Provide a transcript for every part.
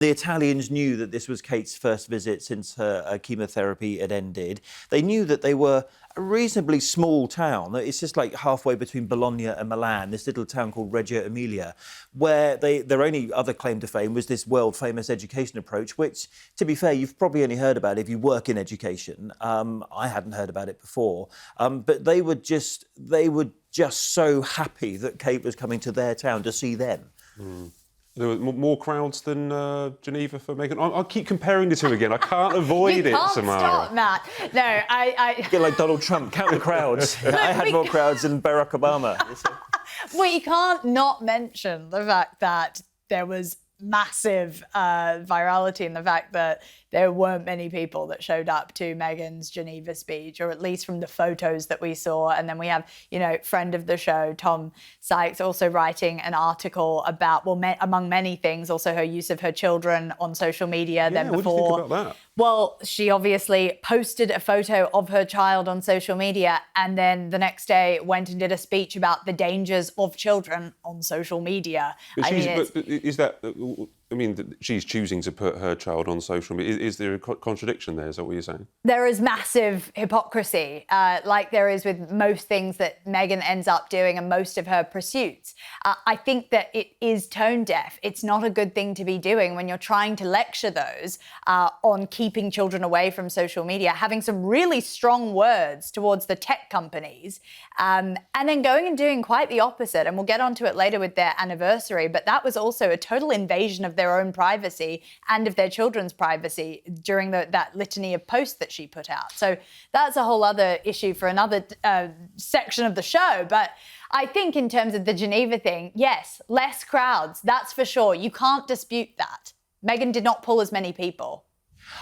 The Italians knew that this was Kate's first visit since her chemotherapy had ended. They knew that they were a reasonably small town. It's just like halfway between Bologna and Milan, this little town called Reggio Emilia, where their only other claim to fame was this world-famous education approach, which, to be fair, you've probably only heard about if you work in education. I hadn't heard about it before. But they were just so happy that Kate was coming to their town to see them. Mm. There were more crowds than Geneva for Meghan. I keep comparing the two again. I can't avoid it, Samara. Stop, Matt. No, I... Get like Donald Trump, count the crowds. I had more crowds than Barack Obama. Well, you can't not mention the fact that there was massive virality in the fact that there weren't many people that showed up to Meghan's Geneva speech, or at least from the photos that we saw. And then we have, friend of the show, Tom Sykes, also writing an article about, among many things, also her use of her children on social media. Yeah, then before, what do you think about that? Well, she obviously posted a photo of her child on social media, and then the next day went and did a speech about the dangers of children on social media. She's choosing to put her child on social media. Is there a contradiction there? Is that what you're saying? There is massive hypocrisy, like there is with most things that Meghan ends up doing and most of her pursuits. I think that it is tone deaf. It's not a good thing to be doing when you're trying to lecture those on keeping children away from social media, having some really strong words towards the tech companies, and then going and doing quite the opposite. And we'll get onto it later with their anniversary, but that was also a total invasion of their own privacy and of their children's privacy during that litany of posts that she put out. So that's a whole other issue for another section of the show. But I think in terms of the Geneva thing, yes, less crowds, that's for sure. You can't dispute that. Meghan did not pull as many people.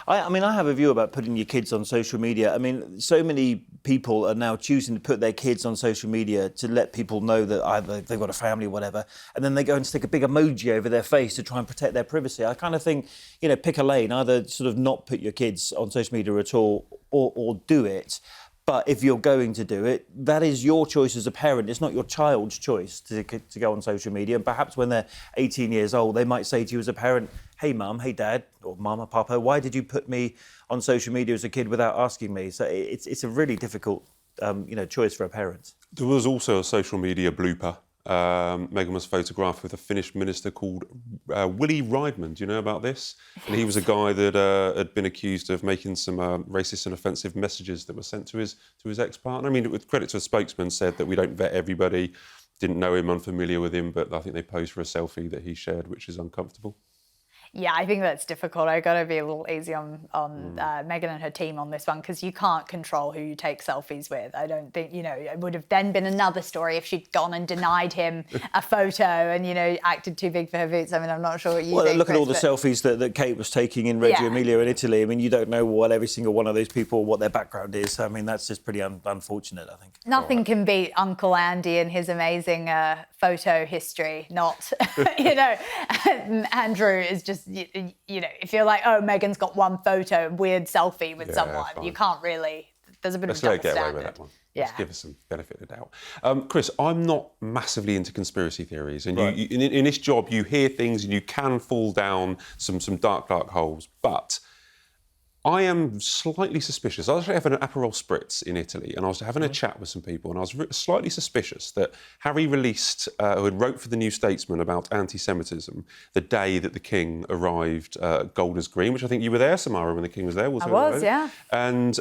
I have a view about putting your kids on social media. I mean, so many people are now choosing to put their kids on social media to let people know that either they've got a family or whatever, and then they go and stick a big emoji over their face to try and protect their privacy. I kind of think, pick a lane, either sort of not put your kids on social media at all or do it. But if you're going to do it, that is your choice as a parent. It's not your child's choice to go on social media. And perhaps when they're 18 years old, they might say to you as a parent, hey, mum, hey, dad, or mama, papa, why did you put me on social media as a kid without asking me? So it's a really difficult, choice for a parent. There was also a social media blooper. Meghan was photographed with a Finnish minister called Willy Reidman. Do you know about this? And he was a guy that had been accused of making some racist and offensive messages that were sent to his ex-partner. I mean, with credit to a spokesman, said that we don't vet everybody, didn't know him, unfamiliar with him, but I think they posed for a selfie that he shared, which is uncomfortable. Yeah, I think that's difficult. I've got to be a little easy on Meghan and her team on this one, because you can't control who you take selfies with. I don't think, it would have then been another story if she'd gone and denied him a photo and, acted too big for her boots. I mean, I'm not sure what you think, look at Chris, all the selfies that Kate was taking in Reggio Emilia in Italy. I mean, you don't know what every single one of those people, what their background is. I mean, that's just pretty unfortunate, I think. Nothing can beat Uncle Andy and his amazing photo history. Not, Andrew is just, if you're like, oh, Meghan's got one photo, weird selfie with someone, fine. You can't really, there's a bit of double standard. Let's get away with that one. Yeah. Let's give us some benefit of the doubt. Chris, I'm not massively into conspiracy theories, and right. In this job, you hear things and you can fall down some dark holes, but I am slightly suspicious. I was actually having an Aperol Spritz in Italy, and I was having a chat with some people, and I was slightly suspicious that Harry released, wrote for the New Statesman about anti-Semitism the day that the King arrived at Golders Green, which I think you were there, Samara, when the King was there. I was, yeah. And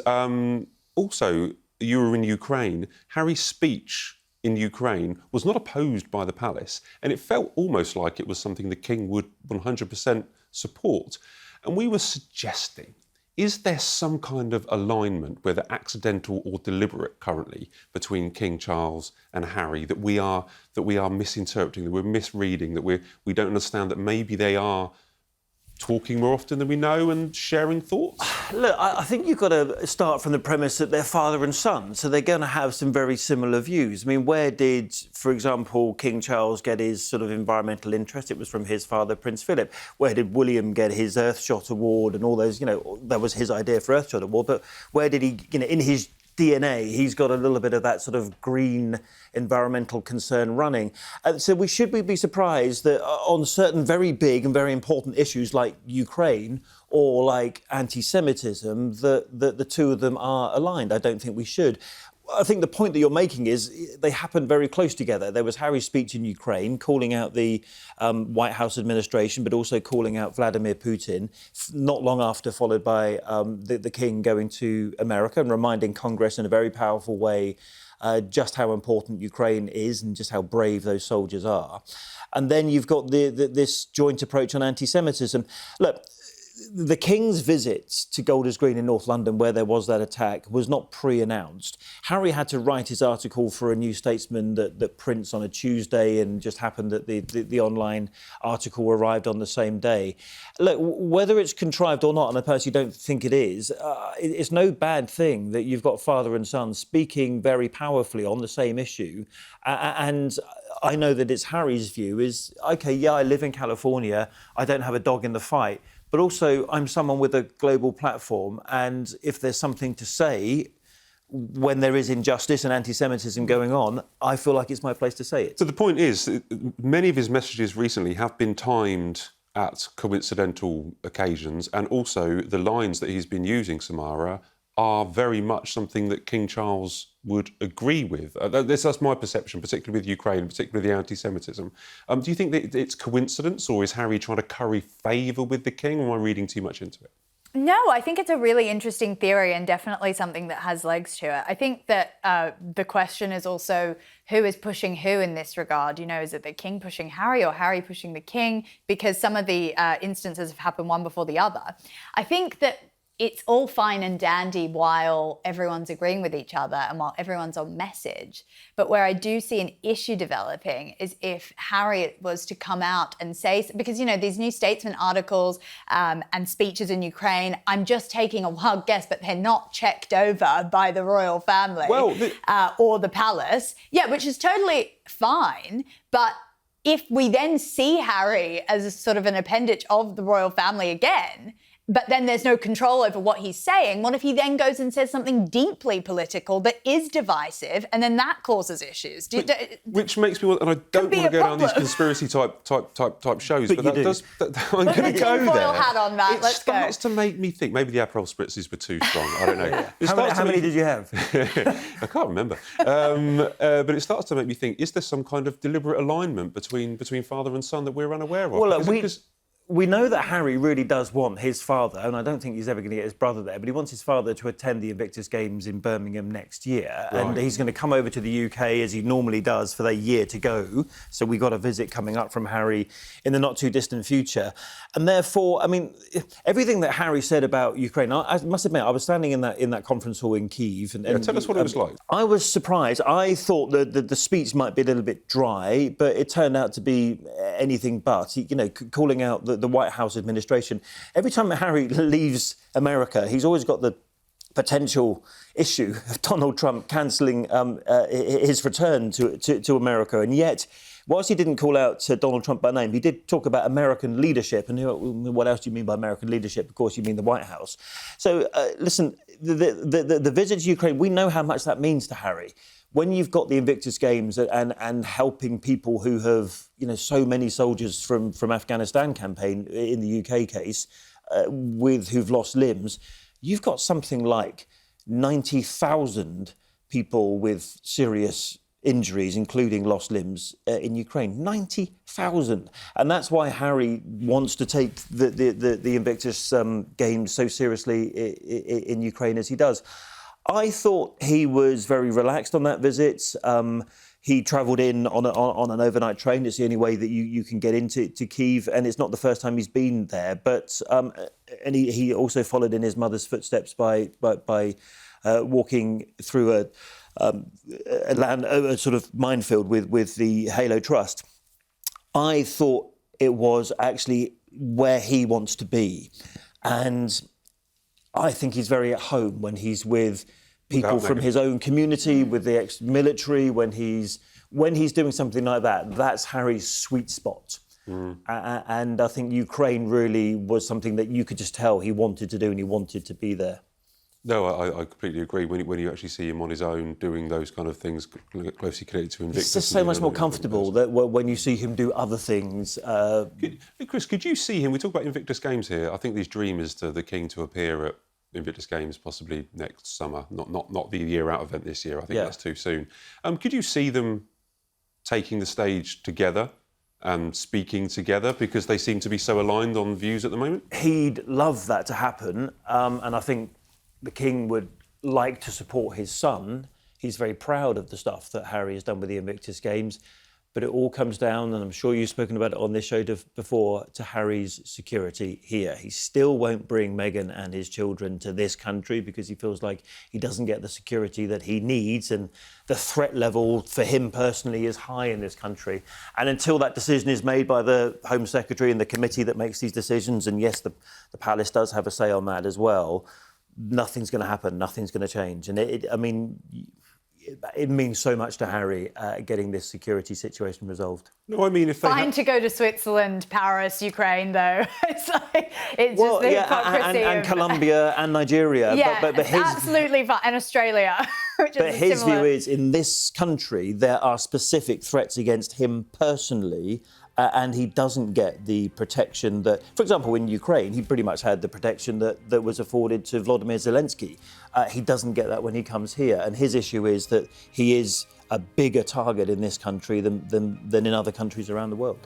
also, you were in Ukraine. Harry's speech in Ukraine was not opposed by the palace, and it felt almost like it was something the King would 100% support. And we were suggesting, is there some kind of alignment, whether accidental or deliberate currently, between King Charles and Harry, that we are misinterpreting, that we're misreading, that we don't understand that maybe they are talking more often than we know and sharing thoughts? Look, I think you've got to start from the premise that they're father and son, so they're going to have some very similar views. I mean, where did, for example, King Charles get his sort of environmental interest? It was from his father, Prince Philip. Where did William get his Earthshot Award and all those, that was his idea for Earthshot Award, but where did he, in his DNA. He's got a little bit of that sort of green environmental concern running. So should we be surprised that on certain very big and very important issues like Ukraine or like anti-Semitism, that the two of them are aligned? I don't think we should. I think the point that you're making is they happened very close together. There was Harry's speech in Ukraine calling out the White House administration, but also calling out Vladimir Putin, not long after, followed by the King going to America and reminding Congress in a very powerful way just how important Ukraine is and just how brave those soldiers are. And then you've got this joint approach on anti-Semitism. Look, the King's visit to Golders Green in North London, where there was that attack, was not pre-announced. Harry had to write his article for a New Statesman that prints on a Tuesday, and just happened that the online article arrived on the same day. Look, whether it's contrived or not, and I personally don't think it is, it's no bad thing that you've got father and son speaking very powerfully on the same issue. And I know that it's Harry's view is, OK, yeah, I live in California, I don't have a dog in the fight, but also I'm someone with a global platform, and if there's something to say when there is injustice and anti-Semitism going on, I feel like it's my place to say it. So the point is, many of his messages recently have been timed at coincidental occasions, and also the lines that he's been using, Samara, are very much something that King Charles would agree with. That's my perception, particularly with Ukraine, particularly the anti-Semitism. Do you think that it's coincidence, or is Harry trying to curry favour with the King, or am I reading too much into it? No, I think it's a really interesting theory and definitely something that has legs to it. I think that the question is also who is pushing who in this regard. You know, is it the King pushing Harry or Harry pushing the King? Because some of the instances have happened one before the other. I think that it's all fine and dandy while everyone's agreeing with each other and while everyone's on message. But where I do see an issue developing is if Harry was to come out and say, because, you know, these New Statesman articles and speeches in Ukraine, I'm just taking a wild guess, but they're not checked over by the royal family or the palace. Yeah, which is totally fine. But if we then see Harry as a sort of an appendage of the royal family again, but then there's no control over what he's saying, what if he then goes and says something deeply political that is divisive, and then that causes issues? Which makes me want, and I don't want to go down these conspiracy type shows, but that does. I'm going to go there. Hat on, Matt. Let's go. It starts to make me think. Maybe the Aperol spritzes were too strong. I don't know. How many did you have? I can't remember. But it starts to make me think: is there some kind of deliberate alignment between father and son that we're unaware of? Well, we know that Harry really does want his father, and I don't think he's ever going to get his brother there, but he wants his father to attend the Invictus Games in Birmingham next year. Right. And he's going to come over to the UK, as he normally does, for the year to go. So we got a visit coming up from Harry in the not-too-distant future. And therefore, I mean, everything that Harry said about Ukraine, I must admit, I was standing in that conference hall in Kyiv. And tell us what it was like. I was surprised. I thought that the speech might be a little bit dry, but it turned out to be anything but. You know, calling out the White House administration. Every time Harry leaves America, he's always got the potential issue of Donald Trump cancelling his return to America. And yet, whilst he didn't call out Donald Trump by name, he did talk about American leadership. And what else do you mean by American leadership? Of course, you mean the White House. So, listen, the visit to Ukraine, we know how much that means to Harry. When you've got the Invictus Games and helping people who have, you know, so many soldiers from Afghanistan campaign, in the UK case, who've lost limbs, you've got something like 90,000 people with serious injuries, including lost limbs, in Ukraine. 90,000. And that's why Harry wants to take the Invictus Games so seriously in Ukraine as he does. I thought he was very relaxed on that visit. He travelled in on an overnight train. It's the only way that you can get into Kyiv, and it's not the first time he's been there. But and he also followed in his mother's footsteps by walking through a sort of minefield with the Halo Trust. I thought it was actually where he wants to be, and I think he's very at home when he's with people from his own community, with the ex-military, when he's doing something like that. That's Harry's sweet spot. And I think Ukraine really was something that you could just tell he wanted to do, and he wanted to be there. No, I completely agree. When you actually see him on his own doing those kind of things closely connected to Invictus, It's just so much more comfortable that when you see him do other things. Chris, could you see him? We talk about Invictus Games here. I think these dream is to the King to appear at Invictus Games possibly next summer, not the year out event this year. I think that's too soon. Could you see them taking the stage together and speaking together, because they seem to be so aligned on views at the moment? He'd love that to happen, and I think the King would like to support his son. He's very proud of the stuff that Harry has done with the Invictus Games, but it all comes down, and I'm sure you've spoken about it on this show before, to Harry's security here. He still won't bring Meghan and his children to this country because he feels like he doesn't get the security that he needs, and the threat level for him personally is high in this country. And until that decision is made by the Home Secretary and the committee that makes these decisions, and yes, the palace does have a say on that as well, nothing's going to happen, nothing's going to change. And it means so much to Harry getting this security situation resolved. No, I mean, if they Fine to go to Switzerland, Paris, Ukraine, though. It's just the hypocrisy and Colombia and Nigeria. Yeah, but his, absolutely fine. And Australia. But his view is, in this country, there are specific threats against him personally, and he doesn't get the protection that, for example, in Ukraine, he pretty much had the protection that was afforded to Volodymyr Zelensky. He doesn't get that when he comes here. And his issue is that he is a bigger target in this country than in other countries around the world.